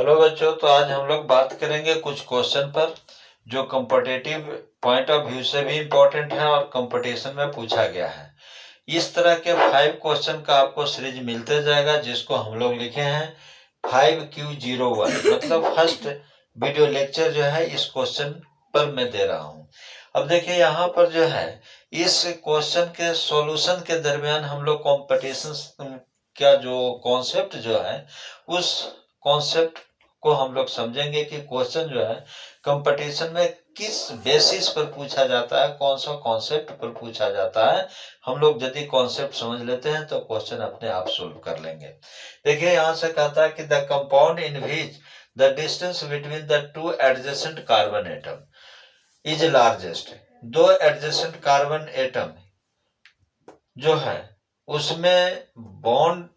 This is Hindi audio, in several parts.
हेलो बच्चों, तो आज हम लोग बात करेंगे कुछ क्वेश्चन पर जो कॉम्पिटिटिव पॉइंट ऑफ व्यू से भी इम्पोर्टेंट है और कंपटीशन में पूछा गया है। इस तरह के 5 क्वेश्चन का आपको सीरीज मिलते जाएगा, जिसको हम लोग लिखे हैं 5Q01, मतलब फर्स्ट वीडियो लेक्चर जो है इस क्वेश्चन पर मैं दे रहा हूँ। अब देखिए यहाँ पर जो है इस क्वेश्चन के सॉल्यूशन के दरमियान हम लोग कॉम्पिटिशन का जो कॉन्सेप्ट जो है उस कॉन्सेप्ट को हम लोग समझेंगे कि क्वेश्चन जो है कंपटीशन में किस बेसिस पर पूछा जाता है, कौन सा कॉन्सेप्ट पर पूछा जाता है। हम लोग यदि कॉन्सेप्ट समझ लेते हैं तो क्वेश्चन अपने आप सोल्व कर लेंगे। देखिए यहाँ से कहता है कि the compound in which the distance between the two adjacent carbon atom is largest. दो एडजेसेंट कार्बन एटम जो है उसमें बॉन्ड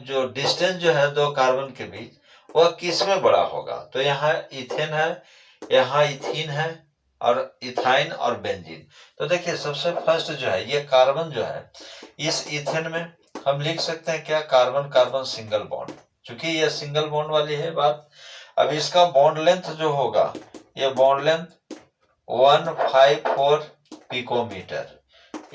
जो डिस्टेंस जो है दो कार्बन के बीच वह किस में बड़ा होगा। तो यहाँ इथेन है, यहाँ इथीन है और इथाइन और बेंजीन। तो देखिए सबसे फर्स्ट जो है ये कार्बन जो है इस इथेन में हम लिख सकते हैं क्या, कार्बन कार्बन सिंगल बॉन्ड, क्योंकि ये सिंगल बॉन्ड वाली है बात। अब इसका बॉन्ड लेंथ जो होगा ये बॉन्ड लेंथ 154 पिकोमीटर।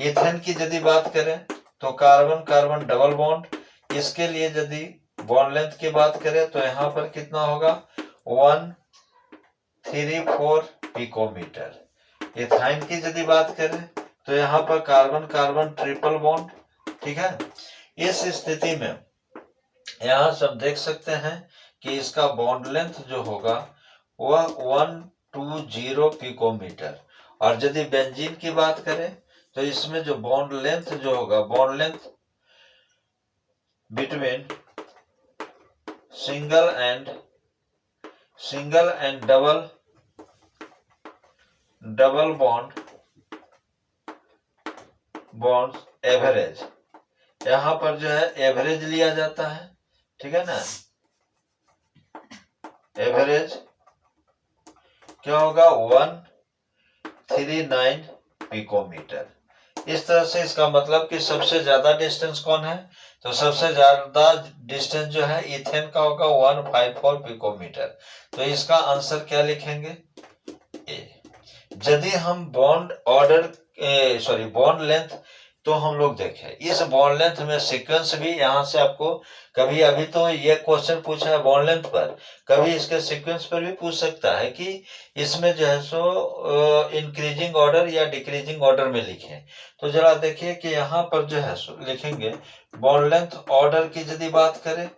इथेन की यदि बात करें तो कार्बन कार्बन डबल बॉन्ड, इसके लिए यदि बॉन्ड लेंथ की बात करें तो यहाँ पर कितना होगा 134 पिकोमीटर। इथाइन की यदि बात करें तो यहाँ पर कार्बन कार्बन ट्रिपल बॉन्ड, ठीक है। इस स्थिति में यहाँ से हम देख सकते हैं कि इसका बॉन्ड लेंथ जो होगा वह 120 पिकोमीटर। और यदि बेंजीन की बात करें तो इसमें जो बॉन्ड लेंथ जो होगा, bond length between single and double bond average, यहाँ पर जो है एवरेज लिया जाता है, ठीक है ना। एवरेज क्या होगा 139 पिकोमीटर। इस तरह से इसका मतलब कि सबसे ज्यादा डिस्टेंस कौन है, तो सबसे ज्यादा डिस्टेंस जो है इथेन का होगा 154 पिकोमीटर। तो इसका आंसर क्या लिखेंगे ए। यदि हम बॉन्ड लेंथ तो हम लोग देखें इस बॉन्ड लेंथ में सीक्वेंस भी यहाँ से आपको कभी, अभी तो ये क्वेश्चन पूछा है बॉन्ड लेंथ पर, कभी इसके सीक्वेंस पर भी पूछ सकता है कि इसमें जो है सो इंक्रीजिंग ऑर्डर या डिक्रीजिंग ऑर्डर में लिखें। तो जरा देखिए कि यहाँ पर जो है सो लिखेंगे बॉन्ड लेंथ ऑर्डर की यदि बात करें,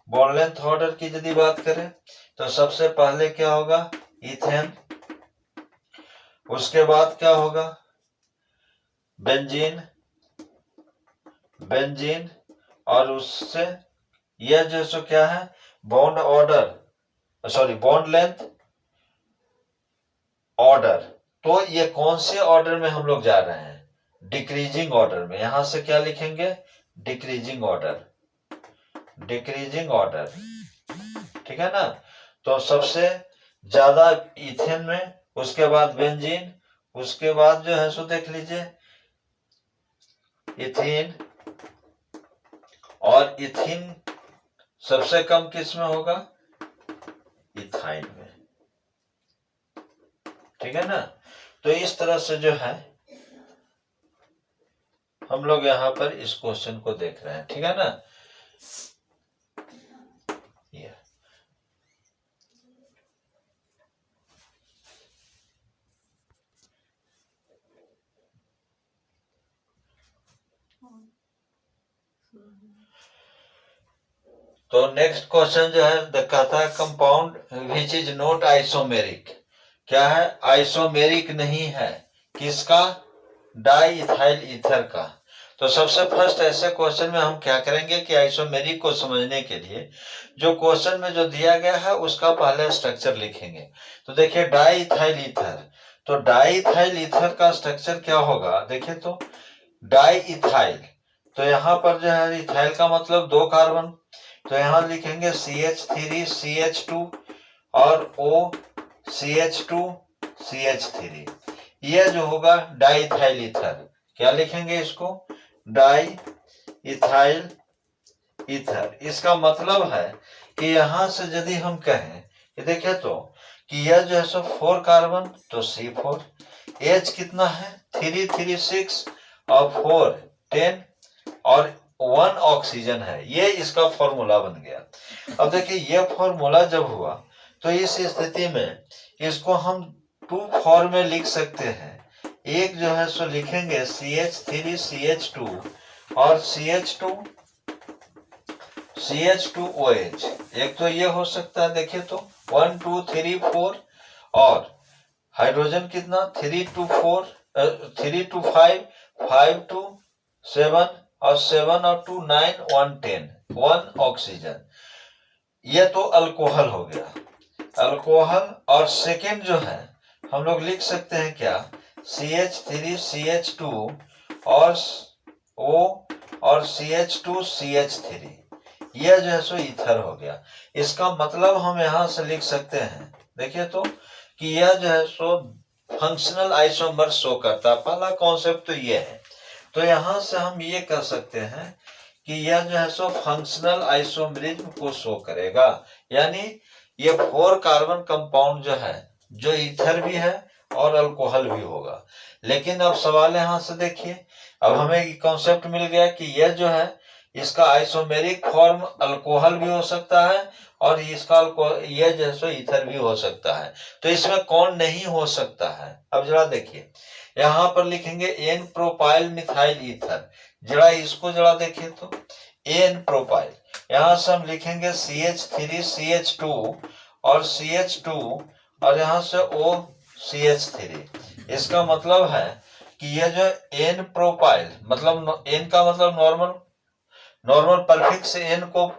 बॉन्ड लेंथ ऑर्डर की यदि बात करें तो सबसे पहले क्या होगा इथेन, उसके बाद क्या होगा बेंजीन और उससे यह जो सो क्या है बॉन्ड लेंथ ऑर्डर। तो ये कौन से ऑर्डर में हम लोग जा रहे हैं, डिक्रीजिंग ऑर्डर में। यहां से क्या लिखेंगे डिक्रीजिंग ऑर्डर, ठीक है ना। तो सबसे ज्यादा इथेन में, उसके बाद बेंजीन, उसके बाद जो है सो देख लीजिए इथीन, और इथीन सबसे कम किस में होगा इथाइन में, ठीक है ना। तो इस तरह से जो है हम लोग यहाँ पर इस क्वेश्चन को देख रहे हैं, ठीक है ना। ये तो नेक्स्ट क्वेश्चन जो है कहता है compound which is not isomeric. क्या है, आइसोमेरिक नहीं है, किसका, डाई इथाइल ईथर का। तो सबसे फर्स्ट ऐसे क्वेश्चन में हम क्या करेंगे कि आइसोमेरिक को समझने के लिए जो क्वेश्चन में जो दिया गया है उसका पहले स्ट्रक्चर लिखेंगे। तो देखिए डाई इथाइल ईथर, तो डाई इथाइल ईथर का स्ट्रक्चर क्या होगा, देखिए तो डाई इथाइल, तो यहाँ पर जो है इथाइल का मतलब दो कार्बन, तो यहाँ लिखेंगे CH3CH2 और OCH2CH3। यह जो होगा डाई इथाइल ईथर, क्या लिखेंगे इसको डाई इथाइल ईथर। इसका मतलब है कि यहां से यदि हम कहें कि देखें तो कि यह जो है सो 4 कार्बन तो C4, H कितना है 3 3 6 और 4 10 और 1 ऑक्सीजन है। ये इसका फॉर्मूला बन गया। अब देखिए ये फॉर्मूला जब हुआ तो इस स्थिति में इसको हम 2 फॉर्म में लिख सकते हैं। एक जो है सो लिखेंगे CH3CH2 और CH2OH। एक तो ये हो सकता है, देखिए तो 1 2 3 4 और हाइड्रोजन कितना 3 2 4 3 2 5 5 2 7 और 7 और 2 9 1 10 1 ऑक्सीजन। ये तो अल्कोहल हो गया, अल्कोहल। और सेकेंड जो है हम लोग लिख सकते हैं क्या CH3CH2 और O और CH2CH3। यह जो है सो ईथर हो गया। इसका मतलब हम यहां से लिख सकते हैं, देखिए तो कि यह जो है सो फंक्शनल आइसोमर शो करता है। पहला कॉन्सेप्ट तो ये है। तो यहां से हम ये कह सकते हैं कि यह जो है सो फंक्शनल आइसोमरिज्म को शो करेगा, यानी ये 4 कार्बन कंपाउंड जो है जो ईथर भी है और अल्कोहल भी होगा। लेकिन अब सवाल यहां से देखिए, अब हमें कॉन्सेप्ट मिल गया कि यह जो है इसका आइसोमेरिक फॉर्म अल्कोहल भी हो सकता है और इसका यह जो है ईथर भी हो सकता है। तो इसमें कौन नहीं हो सकता है? अब जरा देखिए, यहां पर लिखेंगे एन प्रोपाइल मिथाइल ईथर। जरा इसको जरा देखिए तो एन प्रोपाइल, यहां से हम लिखेंगे CH3CH2 और CH2 और यहां से OCH3। इसका मतलब है कि यह जो एन प्रोपाइल, मतलब एन का मतलब नॉर्मल परफिक्स एन को,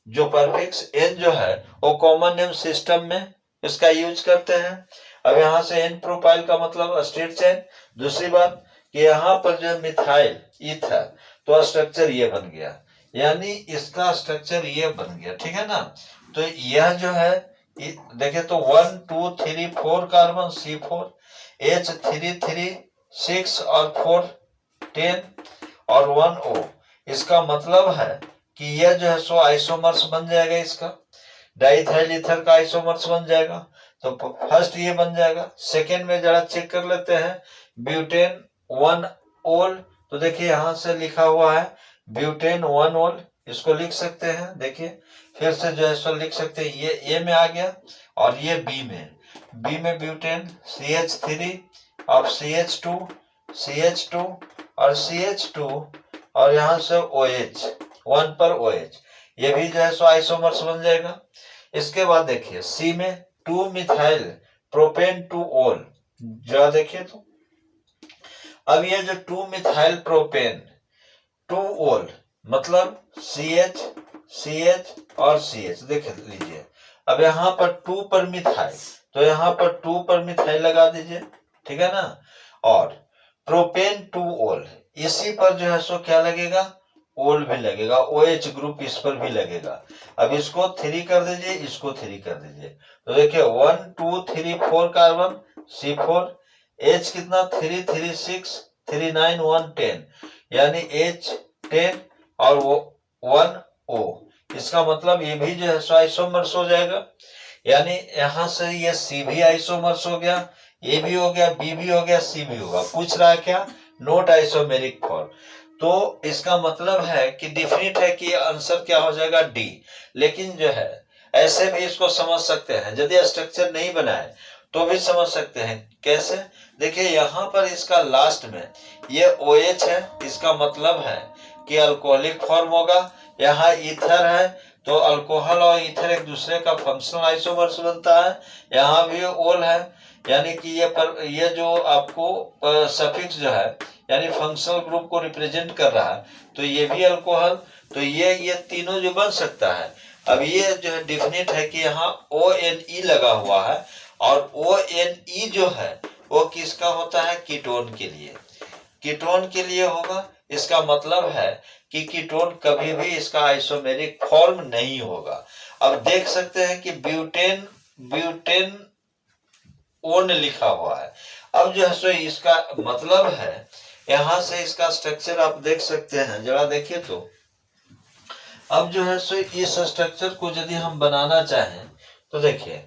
जो परफिक्स एन जो है वो कॉमन नेम सिस्टम में इसका यूज करते हैं। अब यहां से एन प्रोपाइल का मतलब स्ट्रेट चेन। दूसरी बात कि यहाँ पर जो मिथाइल ईथर तो स्ट्रक्चर ये बन गया, यानी इसका स्ट्रक्चर ये बन गया, ठीक है ना। तो यह जो है देखिए तो 1 2 3 4 कार्बन C4, H 3 3 6 और 4 10 और 1 O। इसका मतलब है कि यह जो है सो आइसोमर्स बन जाएगा, इसका डाइथाइल ईथर का आइसोमर्स बन जाएगा। तो फर्स्ट ये बन जाएगा। सेकेंड में जरा चेक कर लेते हैं, ब्यूटेन 1 ओल। तो देखिए यहां से लिखा हुआ है ब्यूटेन 1 ओल, इसको लिख सकते हैं। देखिए फिर से जो है सो लिख सकते हैं, ये ए में आ गया और ये बी में ब्यूटेन CH3 और CH2 और CH2 और यहां से OH 1 पर OH, ये भी जो है सो आइसोमर्स बन जाएगा। इसके बाद देखिए सी में 2 मिथाइल प्रोपेन 2 ओल, जरा देखिए तो अब ये जो 2 मिथाइल प्रोपेन 2 ओल मतलब CH और CH देख लीजिए। अब यहाँ पर 2 पर मिथाइल, तो यहाँ पर 2 पर मिथाइल लगा दीजिए, ठीक है ना। और प्रोपेन 2 ओल, इसी पर जो है सो क्या लगेगा, ओल भी लगेगा, OH ग्रुप इस पर भी लगेगा। अब इसको 3 कर दीजिए, इसको 3 कर दीजिए। तो देखिए 1 2 3 4 कार्बन C4, H कितना 3 3 6 3 9 1 10, यानी H 10 और वो 1 O। इसका मतलब ये भी जो है सो आइसोमर्स हो जाएगा, यानी यहां से ये C भी आइसोमर्स हो गया, A भी हो गया, B भी हो गया, C भी होगा। पूछ रहा है क्या, नोट आइसोमेरिक फॉर्म। तो इसका मतलब है कि डिफिनिट है कि आंसर क्या हो जाएगा डी। लेकिन जो है ऐसे भी इसको समझ सकते हैं, यदि स्ट्रक्चर नहीं बनाए तो भी समझ सकते हैं। कैसे, देखिए यहाँ पर इसका लास्ट में ये OH है, इसका मतलब है कि अल्कोहलिक फॉर्म होगा। यहाँ ईथर है तो अल्कोहल और ईथर एक दूसरे का फंक्शनल आइसोमर्स बनता है। यहाँ भी ओल है, यानी कि ये जो आपको सफिक्स जो है यानी फंक्शनल ग्रुप को रिप्रेजेंट कर रहा है, तो ये भी अल्कोहल। तो ये तीनों जो बन सकता है। अब ये जो है डिफिनिट है कि यहाँ ONE लगा हुआ है और ONE जो है वो किसका होता है, कीटोन के लिए, कीटोन के लिए होगा। इसका मतलब है कि कीटोन कभी भी इसका आइसोमेरिक फॉर्म नहीं होगा। अब देख सकते हैं कि ब्यूटेन ओन लिखा हुआ है। अब जो है सो इसका मतलब है, यहां से इसका स्ट्रक्चर आप देख सकते हैं, जरा देखिए तो अब जो है सो इस स्ट्रक्चर को यदि हम बनाना चाहें तो देखिए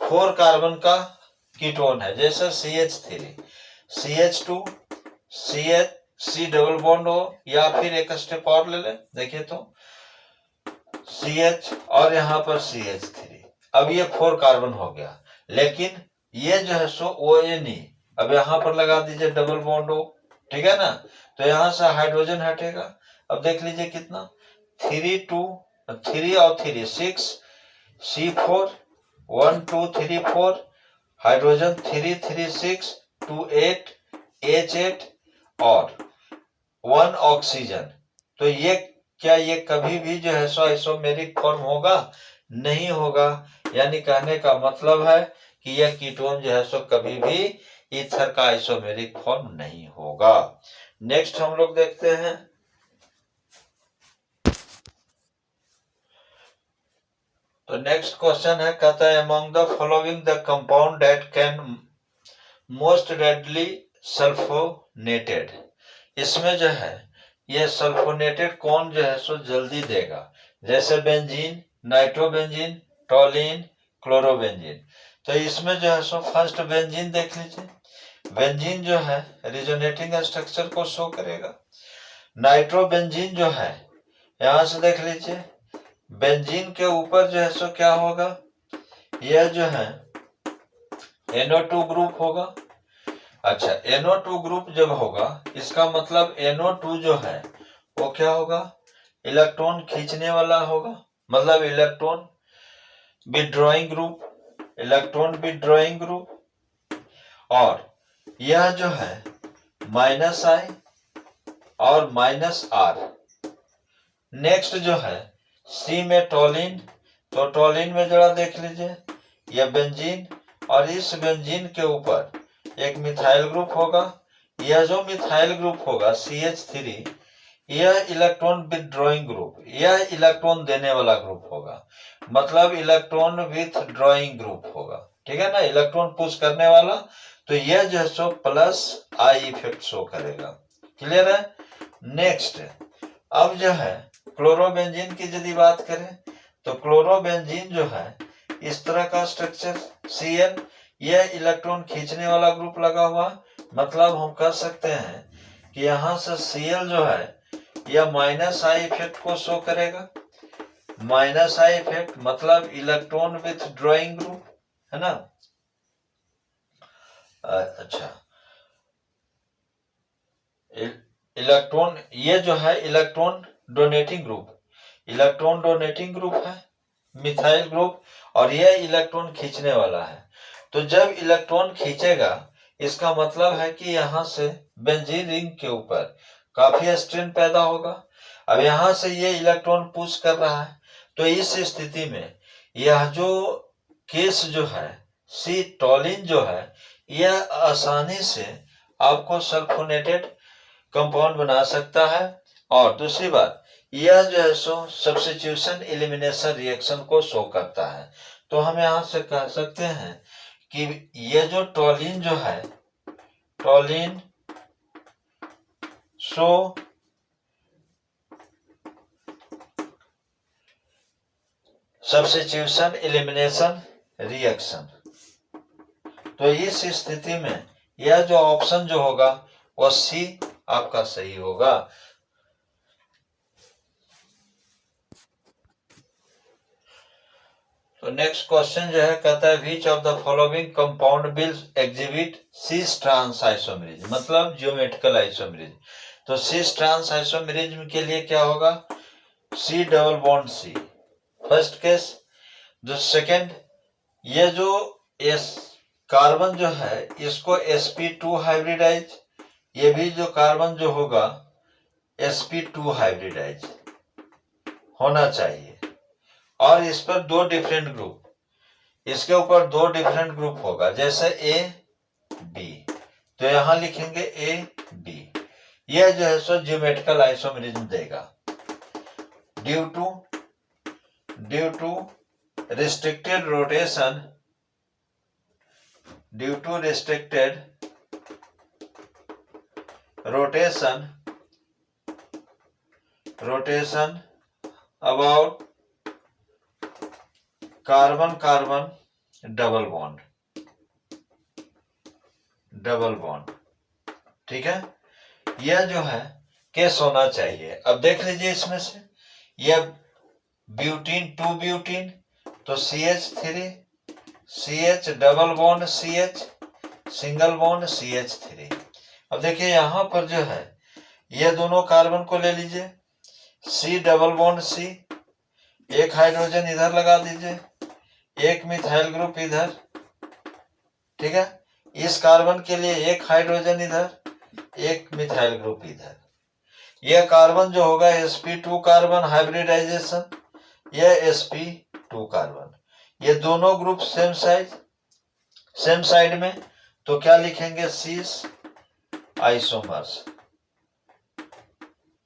4 कार्बन का कीटोन है, जैसे CH3, CH2, C double bond हो, या फिर एक स्टेप और ले लें, देखिए तो CH और यहाँ पर CH3। अब ये 4 कार्बन हो गया, लेकिन ये जो है सो ONE अब यहाँ पर लगा दीजिए डबल बॉन्ड हो, ठीक है ना, तो यहाँ से हाइड्रोजन हटेगा। अब देख लीजिए कितना 3 2 3 और 3 6 C4 1 2 3 4 हाइड्रोजन 3 3 6 2 8 H8 और 1 ऑक्सीजन। तो ये क्या ये कभी भी जो है सो आइसोमेरिक फॉर्म होगा? नहीं होगा। यानी कहने का मतलब है कि यह कीटोन जो है सो कभी भी ईथर का आइसोमेरिक फॉर्म नहीं होगा। नेक्स्ट हम लोग देखते हैं, तो नेक्स्ट क्वेश्चन है, कहता है among the following the compound that can most readily sulphonated. इसमें जो है ये सल्फोनेटेड कौन जो है सो जल्दी देगा? जैसे बेंजीन, नाइट्रोबेंजीन, टॉलिन, क्लोरोबेंजीन। तो इसमें जो है सो फर्स्ट बेंजीन देख लीजिए। बेंजीन जो है रिजोनेटिंग स्ट्रक्चर को शो करेगा। नाइट्रोबेंजीन जो है यहां से देख लीजिए, बेंजीन के ऊपर जो है सो क्या होगा? यह जो है NO2 ग्रुप होगा। अच्छा, NO2 ग्रुप जब होगा इसका मतलब NO2 जो है वो क्या होगा? इलेक्ट्रॉन खींचने वाला होगा, मतलब electron withdrawing group, electron withdrawing group. और यह जो है -I और -R। नेक्स्ट जो है C में टॉलिन, तो टॉलिन में जरा देख लीजिए, यह बेंजीन और इस बेंजीन के ऊपर एक मिथाइल ग्रुप होगा। यह जो मिथाइल ग्रुप होगा CH3, यह इलेक्ट्रॉन विथड्रॉइंग ग्रुप, यह इलेक्ट्रॉन देने वाला ग्रुप होगा, मतलब इलेक्ट्रॉन विथड्रॉइंग ग्रुप होगा, ठीक है ना, इलेक्ट्रॉन पुश करने वाला। तो यह जो है सो +I इफेक्ट शो करेगा। क्लियर है? नेक्स्ट अब जो है क्लोरोबेंजीन की यदि बात करें तो क्लोरोबेंजीन जो है इस तरह का स्ट्रक्चर Cl, यह इलेक्ट्रॉन खींचने वाला ग्रुप लगा हुआ, मतलब हम कह सकते हैं कि यहां से Cl जो है यह -I इफेक्ट को शो करेगा। -I इफेक्ट मतलब इलेक्ट्रॉन विथड्रॉइंग ग्रुप, है ना। अच्छा, इलेक्ट्रॉन ये जो है electron donating group, electron donating group है मिथाइल ग्रुप, और यह इलेक्ट्रॉन खींचने वाला है। तो जब इलेक्ट्रॉन खींचेगा इसका मतलब है कि यहां से बेंजीन रिंग के ऊपर काफी स्ट्रेन पैदा होगा। अब यहां से ये इलेक्ट्रॉन पुश कर रहा है, तो इस स्थिति में यह जो केस जो है C टॉलिन जो है यह आसानी से आपको सल्फोनेटेड कंपाउंड बना सकता है। और दूसरी बात, यह जो है सो सब्स्टिट्यूशन एलिमिनेशन रिएक्शन को शो करता है। तो हम यहां से कह सकते हैं कि यह जो टॉलिन जो है, टॉलिन शो सब्स्टिट्यूशन एलिमिनेशन रिएक्शन। तो इस स्थिति में यह जो ऑप्शन जो होगा वो C आपका सही होगा। तो नेक्स्ट क्वेश्चन जो है कहता है which of the following compound will exhibit cis trans isomerism, मतलब ज्योमेट्रिकल आइसोमेरिज्म। तो सिस ट्रांस आइसोमेरिज्म के लिए क्या होगा? C double bond C first case. जो सेकंड, ये जो S कार्बन जो है इसको sp2 हाइब्रिडाइज, ये भी जो कार्बन जो होगा sp2 हाइब्रिडाइज होना चाहिए। और इस पर दो डिफरेंट ग्रुप, इसके ऊपर दो डिफरेंट ग्रुप होगा, जैसे A B, तो यहां लिखेंगे A B। यह जो है सो ज्योमेट्रिकल आइसोमेरिज्म देगा। Due to restricted rotation, due to restricted rotation about carbon carbon double bond, ठीक है। यह जो है केस होना चाहिए। अब देख लीजिए इसमें से, यह ब्यूटीन 2 ब्यूटीन तो CH3 CH double bond CH single bond CH3। अब देखिए यहां पर जो है ये दोनों कार्बन को ले लीजिए, C डबल बॉन्ड C, एक हाइड्रोजन इधर लगा दीजिए, एक मिथाइल ग्रुप इधर, ठीक है। इस कार्बन के लिए एक हाइड्रोजन इधर, एक मिथाइल ग्रुप इधर। यह कार्बन जो होगा sp2 कार्बन हाइब्रिडाइजेशन, यह sp2 कार्बन, ये दोनों ग्रुप सेम साइड में, तो क्या लिखेंगे सीस आइसोमर्स,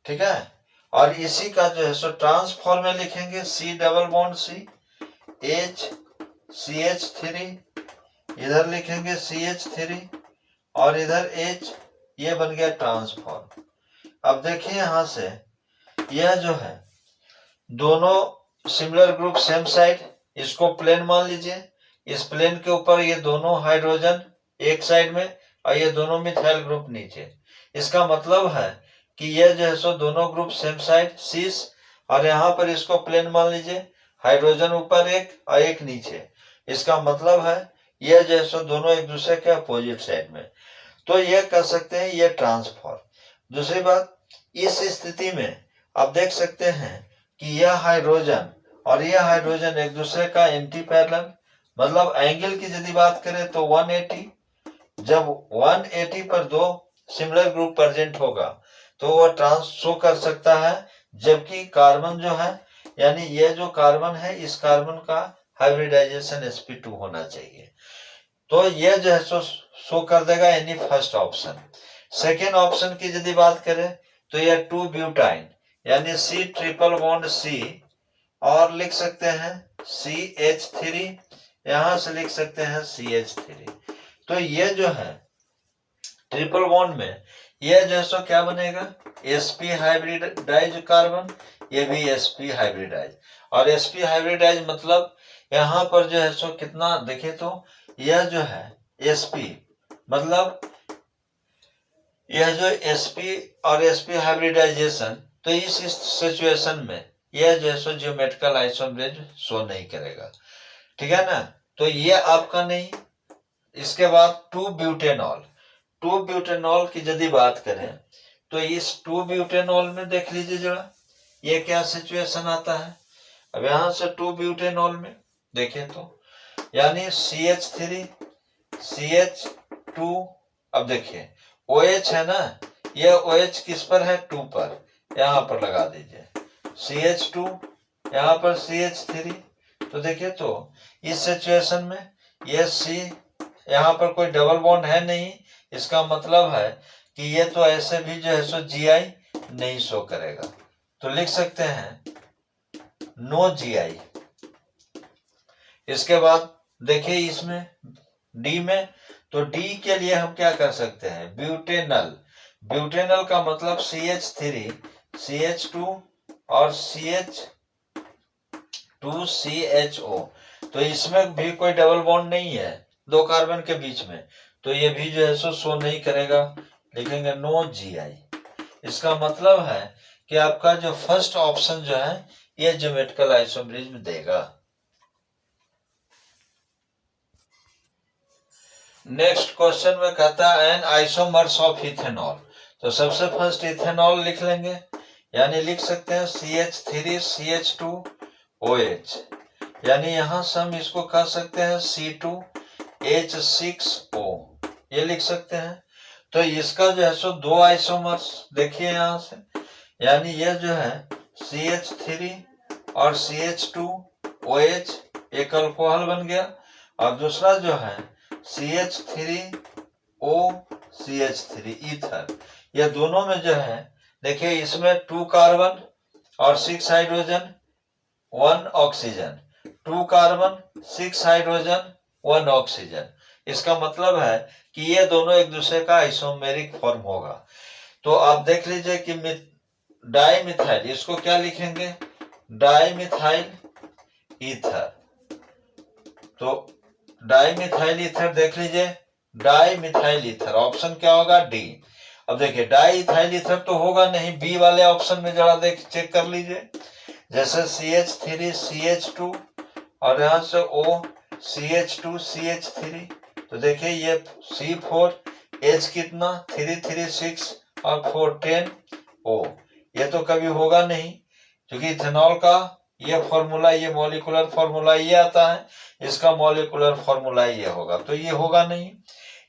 ठीक है। और इसी का जो है सो ट्रांसफॉर्म में लिखेंगे C double bond C H CH3, इधर लिखेंगे CH3 और इधर H, ये बन गया ट्रांसफॉर्म। अब देखिए यहां से यह जो है दोनों सिमिलर ग्रुप सेम साइड, इसको प्लेन मान लीजिए, इस प्लेन के ऊपर ये दोनों हाइड्रोजन एक साइड में और ये दोनों मिथाइल ग्रुप नीचे। इसका मतलब है कि ये जो है सो दोनों ग्रुप सेम साइड सीस, और यहाँ पर इसको प्लेन मान लीजिए, हाइड्रोजन ऊपर एक और एक नीचे। इसका मतलब है ये जो है सो दोनों एक दूसरे के अपोजिट साइड में, तो ये कर सकते हैं ये ट्रांसफॉर्म। दूसरी बात, इस स्थिति में आप देख सकते हैं कि यह हाइड्रोजन और यह हाइड्रोजन एक दूसरे का एंटी पैरेलल, मतलब एंगल की यदि बात करें तो 180, जब 180 पर दो सिमिलर ग्रुप प्रेजेंट होगा तो वह ट्रांस शो कर सकता है, जबकि कार्बन जो है, यानी ये जो कार्बन है इस कार्बन का हाइब्रिडाइजेशन sp2 होना चाहिए, तो ये जो है शो कर देगा, यानी फर्स्ट ऑप्शन। सेकेंड ऑप्शन की यदि बात करें तो यह 2 ब्यूटाइन, यानी C ट्रिपल बॉन्ड C, और लिख सकते हैं CH3, यहां से लिख सकते हैं CH3। तो ये जो है ट्रिपल बॉन्ड में ये जो है सो क्या बनेगा, sp हाइब्रिडाइज कार्बन, ये भी sp हाइब्रिडाइज, और sp हाइब्रिडाइज मतलब यहाँ पर जो है सो कितना देखे तो यह जो है sp, मतलब यह जो sp और sp हाइब्रिडाइजेशन, तो इस सिचुएशन में यह जो है सो ज्योमेट्रिकल आइसोमरेज शो नहीं करेगा, ठीक है ना। तो ये आपका नहीं। इसके बाद 2 ब्यूटेनॉल की यदि बात करें तो इस 2 ब्यूटेनॉल में देख लीजिए जरा ये क्या सिचुएशन आता है। अब यहां से 2 ब्यूटेनॉल में देखें तो यानी CH3 CH2, अब देखिए OH है ना, यह OH किस पर है, 2 पर, यहां पर लगा दीजिए CH2, यहां पर CH3, तो देखिए तो इस सिचुएशन में ये C, यहाँ पर कोई डबल बॉन्ड है नहीं, इसका मतलब है कि ये तो ऐसे भी जो है सो GI नहीं शो करेगा, तो लिख सकते हैं नो GI। इसके बाद देखिए इसमें D में, तो D के लिए हम क्या कर सकते हैं, ब्यूटेनल का मतलब CH3 CH2 और CH2CHO, तो इसमें भी कोई डबल बॉन्ड नहीं है दो कार्बन के बीच में, तो ये भी जो है सो शो नहीं करेगा, लिखेंगे नो GI। इसका मतलब है कि आपका जो फर्स्ट ऑप्शन जो है ये ज्योमेट्रिकल आइसोमरिज्म देगा। नेक्स्ट क्वेश्चन में कहता है एन आइसोमर्स ऑफ इथेनॉल, तो सबसे फर्स्ट इथेनॉल लिख लेंगे, यानी लिख सकते हैं CH3 CH2 OH, यानी यहां से हम इसको कह सकते हैं C2H6O, ये लिख सकते हैं। तो इसका जो है सो दो आइसोमर्स देखिए यहां से, यानी ये जो है CH3 और CH2OH एक अल्कोहल बन गया, और दूसरा जो है CH3OCH3 ईथर, ये दोनों में जो है देखिए इसमें 2 कार्बन और 6 hydrogen 1 oxygen, 2 carbon 6 hydrogen 1 oxygen. इसका मतलब है कि ये दोनों एक दूसरे का आइसोमेरिक फॉर्म होगा। तो आप देख लीजिए कि डाई मिथाइल, इसको क्या लिखेंगे डाइमिथाइल ईथर। तो डाइमिथाइल ईथर देख लीजिए, डाइमिथाइल ईथर ऑप्शन क्या होगा? डी। अब देखिए डाइइथाइल ईथर तो होगा नहीं, बी वाले ऑप्शन में जरा देख चेक कर लीजिए। जैसे CH3 CH2 और यहां से O CH2 CH3, तो देखिए ये C4 H कितना 3 3 6 और 4 10 O, ये तो कभी होगा नहीं, क्योंकि इथेनॉल का ये फॉर्मूला, ये मॉलिक्यूलर फॉर्मूला ये आता है, इसका मॉलिक्यूलर फॉर्मूला ये होगा, तो ये होगा नहीं।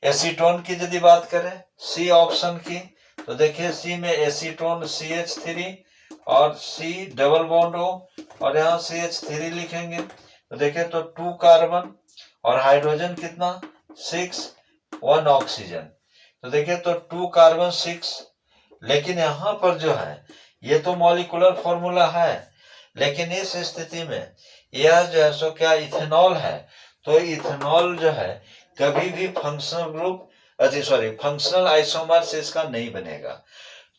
एसीटोन की यदि बात करें सी ऑप्शन की, तो देखिए सी में एसीटोन CH3 और C डबल बॉन्ड O और यहाँ CH3 लिखेंगे, तो देखिए तो 2 कार्बन और हाइड्रोजन कितना 6, 1 ऑक्सीजन, तो देखिए तो 2 कार्बन 6। लेकिन यहाँ पर जो है ये तो मॉलिक्यूलर फॉर्मूला है, लेकिन इस स्थिति में यह जो है सो क्या इथेनॉल है, तो इथेनॉल जो है कभी भी फंक्शनल ग्रुप फंक्शनल आइसोमर्स इसका नहीं बनेगा।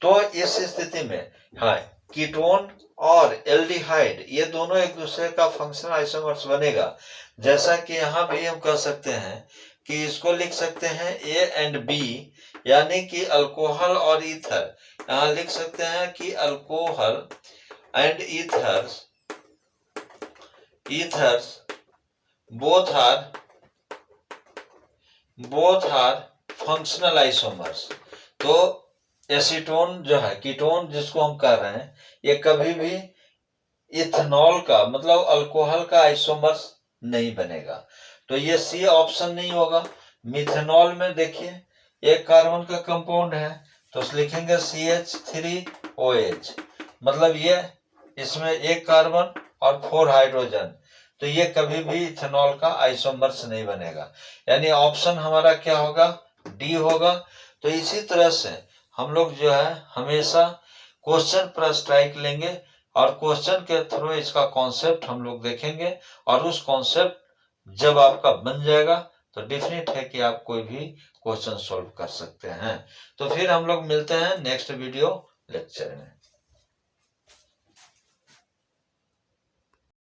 तो इस स्थिति में हाँ कीटोन और एल्डिहाइड ये दोनों एक दूसरे का फंक्शनल आइसोमर्स बनेगा। जैसा कि यहाँ भी हम कह सकते हैं कि इसको लिख सकते हैं A एंड B, यानी कि अल्कोहल और ईथर, यहाँ लिख सकते हैं कि alcohol and ethers both are functional isomers. तो एसीटोन जो है कीटोन जिसको हम कह रहे हैं, ये कभी भी इथेनॉल का मतलब अल्कोहल का आइसोमर्स नहीं बनेगा, तो ये सी ऑप्शन नहीं होगा। मिथेनॉल में देखिए एक कार्बन का कंपाउंड है, तो लिखेंगे CH3OH, मतलब ये इसमें एक कार्बन और 4 हाइड्रोजन, तो ये कभी भी इथेनॉल का आइसोमर्स नहीं बनेगा, यानी ऑप्शन हमारा क्या होगा? डी होगा। तो इसी तरह से हम लोग जो है हमेशा क्वेश्चन पर स्ट्राइक लेंगे और क्वेश्चन के थ्रू इसका कॉन्सेप्ट हम लोग देखेंगे, और उस कॉन्सेप्ट जब आपका बन जाएगा तो डेफिनेट है कि आप कोई भी क्वेश्चन सॉल्व कर सकते हैं। तो फिर हम लोग मिलते हैं नेक्स्ट वीडियो लेक्चर में।